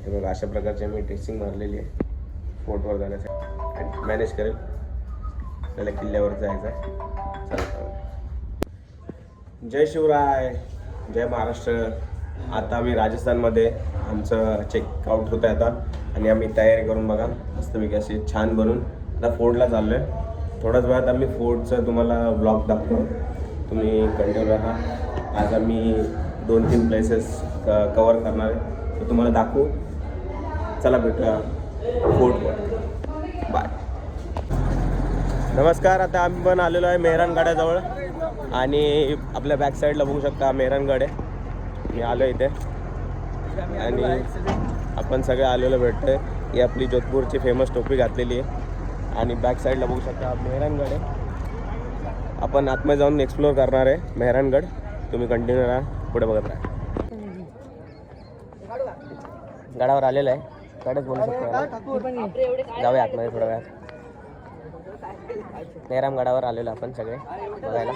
हे बघा अशा प्रकारची मी ड्रेसिंग मारलेली आहे फोर्टवर जाण्यासाठी आणि मॅनेज करेल. आपल्याला किल्ल्यावर जायचं आहे. चला. जय शिवराय, जय महाराष्ट्र. आता आम्ही राजस्थानमध्ये आमचं चेकआउट होतं आहे आता आणि आम्ही तयारी करून बघा मस्तपैकी अशी छान बनून आता फोर्टला चाललो आहे. थोड्याच वेळात आम्ही फोर्टचं तुम्हाला ब्लॉग दाखवतो, तुम्ही कंटिन्यू राहा. आज आम्ही 2-3 प्लेसेस कवर करणार आहे, तर तुम्हाला दाखवू. चला भेटूया फोर्टवर. बाय. नमस्कार. आता आम्ही पण आलेलो आहे मेहरानगडाजवळ आणि आपल्या बॅक साईडला बघू शकता मेहरानगड आहे. मी आलो इथे आणि आपण सगळे आलेलो भेटतोय. ही आपली जोधपूरची फेमस टोपी घातलेली आहे आणि बॅक साईडला बघू शकता मेहरानगड आहे. आपण आतमध्ये जाऊन एक्सप्लोअर करणार आहे मेहरानगड. तुम्ही कंटिन्यू राहा, पुढे बघत राहा. गडावर आलेलं आहे, गडच बोलू शकतो. जाऊया आतमध्ये थोड्या वेळात. मेहरानगडावर आलेलो आपण सगळे बघायला.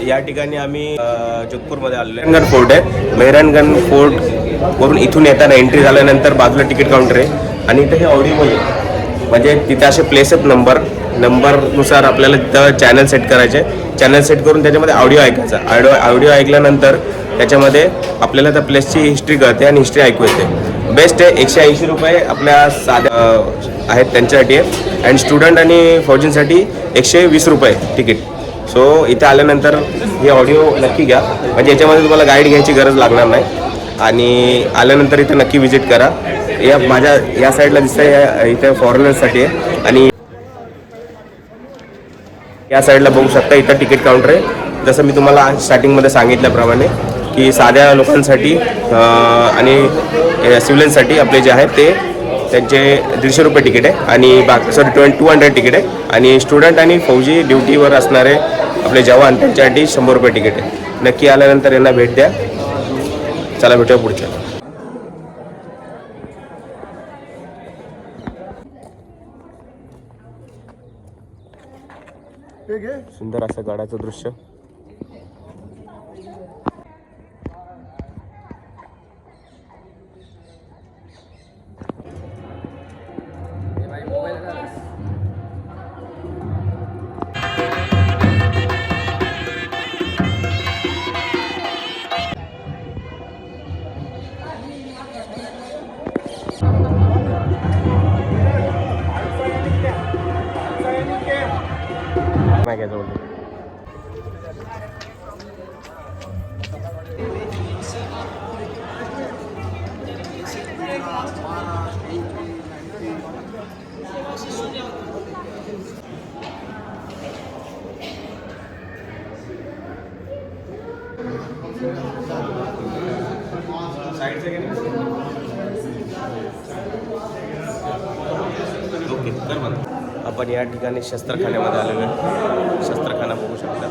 या ठिकाणी आम्ही जोधपूरमध्ये आलेलो आहे. मेहरानगड फोर्ट आहे. मेहरानगड फोर्ट वरून इथून येताना एंट्री झाल्यानंतर बाजूला तिकीट काउंटर आहे आणि इथे हे ऑडिओ म्हणजे तिथे असे प्लेस आहेत नंबरनुसार आपल्याला तिथं चॅनल सेट करायचे. चॅनल सेट करून त्याच्यामध्ये ऑडिओ ऐकायचा. ऑडिओ ऐकल्यानंतर त्याच्यामध्ये आपल्याला त्या प्लेसची हिस्ट्री कळते आणि हिस्ट्री ऐकू येते. बेस्ट आहे. 180 रुपये आपल्या साध्या आहेत त्यांच्यासाठी आहे अँड स्टुडंट आणि फौजींसाठी 120 रुपये तिकीट. सो इथे आल्यानंतर हे ऑडिओ नक्की घ्या, म्हणजे याच्यामध्ये तुम्हाला गाईड घ्यायची गरज लागणार नाही. आणि आल्यानंतर इथे नक्की विजिट करा. या माझ्या या साईडला दिसतंय इथे फॉरेनर्ससाठी आहे आणि या साईडला बघू शकता इथं तिकीट काउंटर आहे. जसं मी तुम्हाला स्टार्टिंगमध्ये सांगितल्याप्रमाणे की साध्या लोकांसाठी आणि सिव्हिलियनसाठी आपले जे आहेत ते त्यांचे 150 रुपये तिकीट आहे आणि बाकी 200 तिकीट आहे आणि स्टुडंट आणि फौजी ड्युटीवर असणारे आपले जवान त्यांच्यासाठी 100 रुपये तिकीट आहे. नक्की आल्यानंतर यांना भेट द्या. चला भेटूया पुढच्या. सुंदर असं गडाचं दृश्य. आपण या ठिकाणी शस्त्रखान्यामध्ये आलेलो आहे. शस्त्रखाना बघू शकता.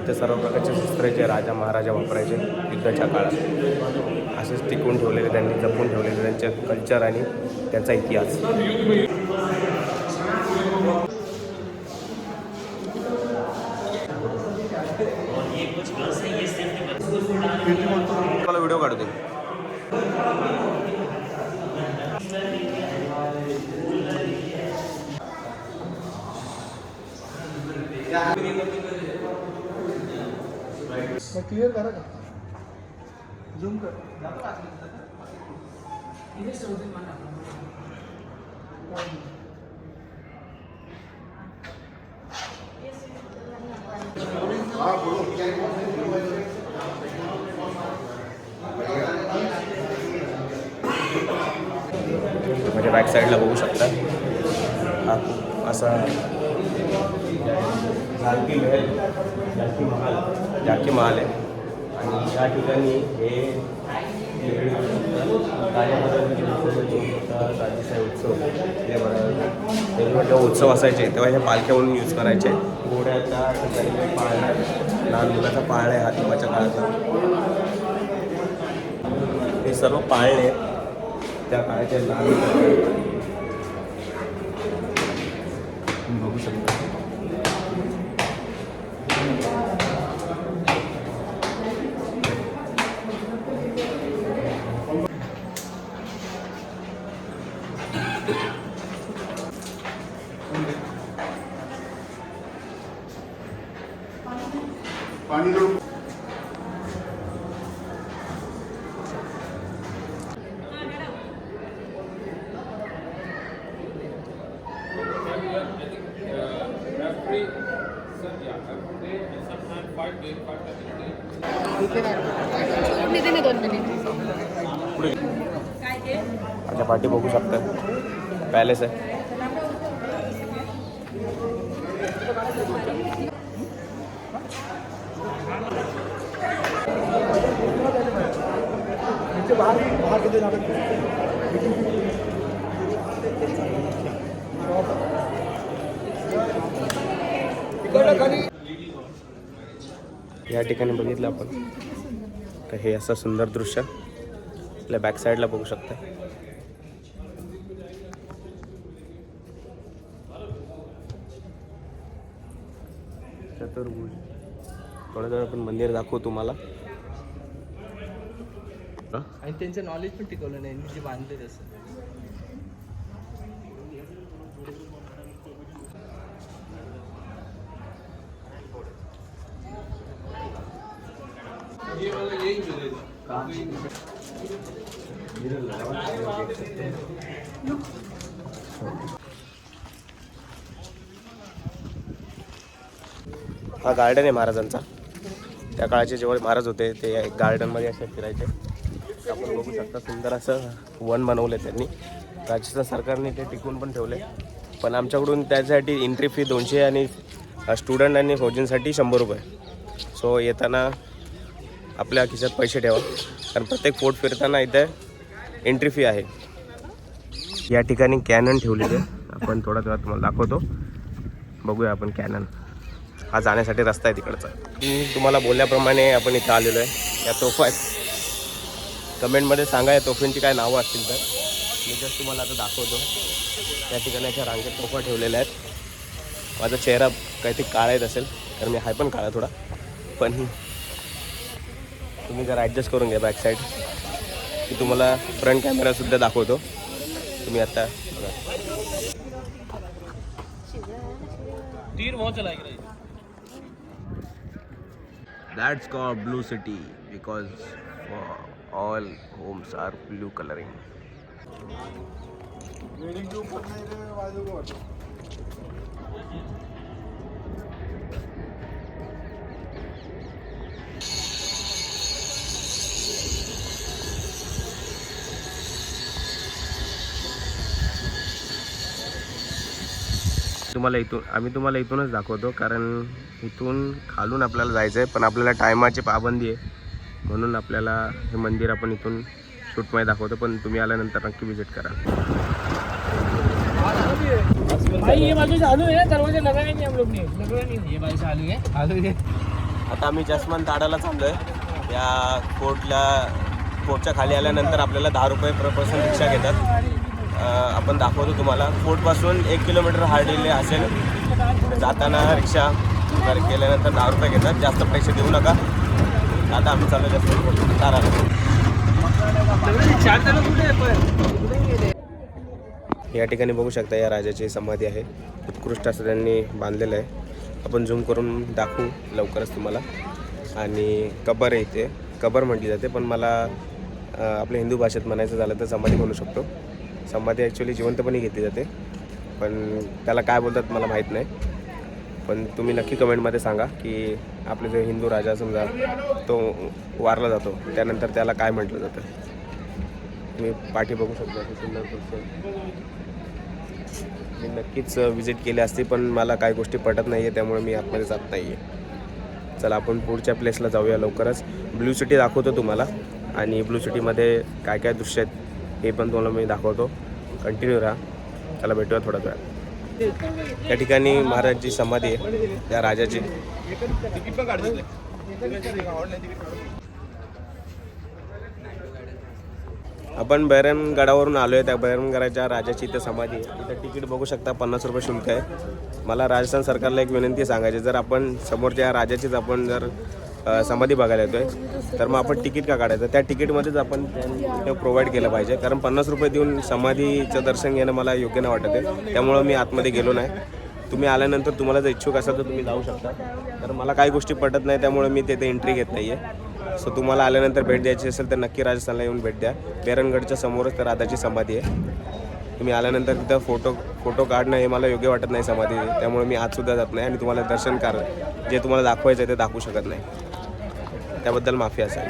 इथे सर्व प्रकारचे शस्त्र जे राजा महाराजा वापरायचे युद्धाच्या काळात असेच टिकवून ठेवलेले, त्यांनी जपून ठेवलेले त्यांचे कल्चर आणि त्यांचा इतिहास. मला व्हिडिओ काढू दे. क्लियर करा का झूम कर. म्हणजे बॅक साईडला बघू शकता हा असा झाकी महाल आहे आणि या ठिकाणी हे राजेशाही उत्सव ते म्हटलं उत्सव असायचे तेव्हा हे पालख्या म्हणून यूज करायचे. घोड्या त्या ठिकाणी पाळणा, लहान मुलाचा पाळणा आहे हातीमाच्या काळाचा. हे सर्व पाळणे त्या काळाचे लहान बघू शकता. पाणी माझ्या पाठी बघू शकता पॅलेस आहे. बाहर किती लागत या ठिकाणी बघितलं आपण तर हे असं सुंदर दृश्य आपल्या बॅक साईडला बघू शकता. चतुर्भुज थोडं जर आपण मंदिर दाखवू तुम्हाला. आणि त्यांचं नॉलेज पण टिकवलं नाही जे बांधले तसं. हा गार्डन आहे महाराजांचा. त्या काळाचे जेव्हा महाराज होते ते गार्डनमध्ये असे फिरायचे. आपण बघू शकता सुंदर असं वन बनवलं त्यांनी. राजस्थान सरकारने ते टिकवून पण ठेवले. पण आमच्याकडून त्यासाठी एंट्री फी 200 आणि स्टुडंट आणि फौजींसाठी 100 रुपये. सो येताना आपल्या खिशात पैसे ठेवा कारण प्रत्येक फोर्ट फिरताना इथे एंट्री फी आहे. या ठिकाणी कॅनन ठेवलेले आपण थोडा वेळात तुम्हाला दाखवतो. बघूया आपण कॅनन. हा जाण्यासाठी रस्ता आहे तिकडचा. तुम्हाला बोलल्याप्रमाणे आपण इथं आलेलो आहे. या तोफा आहेत. कमेंटमध्ये सांगा या तोफांची काय नावं असतील तर. मी जस्ट तुम्हाला आता दाखवतो. त्या ठिकाणी अशा रांगेत तोफा ठेवलेल्या आहेत. माझा चेहरा काहीतरी काळा येत असेल कारण मी हाय पण काळा थोडा. पण तुम्ही जर ॲडजस्ट करून घ्या बॅक साईड की तुम्हाला फ्रंट कॅमेरासुद्धा दाखवतो. तुम्ही आता तीर बहुत चलाएगा. That's called blue city because all homes are blue coloring. Wedding के ऊपर नहीं रहे वाजू को आम्ही तुम्हाला इथूनच दाखवतो कारण इथून खालून आपल्याला जायचं आहे. पण आपल्याला टायमाची पाबंदी आहे म्हणून आपल्याला हे मंदिर आपण इथून शूटमध्ये दाखवतो. पण तुम्ही आल्यानंतर नक्की विजिट करा. ये बाजू चालू है, दरवाजा लगाया नहीं हम लोग ने. लगाया नहीं. ये बाजू चालू है. आता आम्ही जसमान ताडाला चाललो आहे. या फोर्टच्या खाली आल्यानंतर आपल्याला 10 रुपये पर पर्सन रिक्षा घेतात. आपण दाखवतो तुम्हाला. फोर्टपासून 1 किलोमीटर हार्डली असेल. जाताना रिक्षा केल्यानंतर 10 रुपये घेतात. जास्त पैसे देऊ नका. आता आम्ही चालू जास्त ताराला. या ठिकाणी बघू शकता या राजाची समाधी आहे. उत्कृष्ट असं त्यांनी बांधलेलं आहे. आपण झूम करून दाखवू लवकरच तुम्हाला. आणि कबर आहे इथे. कबर म्हटली जाते पण मला आपल्या हिंदू भाषेत म्हणायचं झालं तर समाधी म्हणू शकतो. समाधी ॲक्च्युली जिवंतपणे घेतली जाते पण त्याला काय बोलतात मला माहीत नाही. पण तुम्ही नक्की कमेंटमध्ये सांगा की आपले जो हिंदू राजा समजा तो वारला जातो त्यानंतर त्याला काय म्हटलं जातं. तुम्ही पाठी बघू शकता सुंदर दृश्य. मी नक्कीच विजिट केली असती पण मला काही गोष्टी पटत नाही आहे त्यामुळे मी आतमध्ये जात नाही आहे. चला आपण पुढच्या प्लेसला जाऊया लवकरच. ब्लू सिटी दाखवतो तुम्हाला आणि ब्लू सिटीमध्ये काय काय दृश्य आहेत हे पण तुम्हाला मी दाखवतो. कंटिन्यू राहा. त्याला भेटूया थोड्या वेळात. त्या ठिकाणी महाराजची समाधी आहे, त्या राजाची. आपण बैरनगडावरून आलो आहे. त्या बैरनगडाच्या राजाची इथं समाधी आहे. इथं तिकीट बघू शकता, 50 रुपये शुल्क आहे. मला राजस्थान सरकारला एक विनंती सांगायची, जर आपण समोरच्या राजाचीच आपण जर समाधी बघायला येतोय तर मग आपण तिकीट का काढायचं? त्या तिकीटमध्येच आपण ते प्रोव्हाइड केलं पाहिजे, कारण 50 रुपये देऊन समाधीचं दर्शन घेणं मला योग्य नाही वाटत आहे. त्यामुळं मी आतमध्ये गेलो नाही. तुम्ही आल्यानंतर तुम्हाला जर इच्छुक असाल तर तुम्ही जाऊ शकता. तर मला काही गोष्टी पटत नाही, त्यामुळे मी तिथे एंट्री घेत नाही आहे. सो तुम्हाला आल्यानंतर भेट द्यायची असेल तर नक्की राजस्थानला येऊन भेट द्या. बैरनगडच्या समोरच तर राधाची समाधी आहे. तुम्ही आल्यानंतर तिथं फोटो काढणं हे मला योग्य वाटत नाही समाधी, त्यामुळे मी आतसुद्धा जात नाही आणि तुम्हाला दर्शन जे तुम्हाला दाखवायचं आहे ते दाखवू शकत नाही. त्याबद्दल माफी असेल.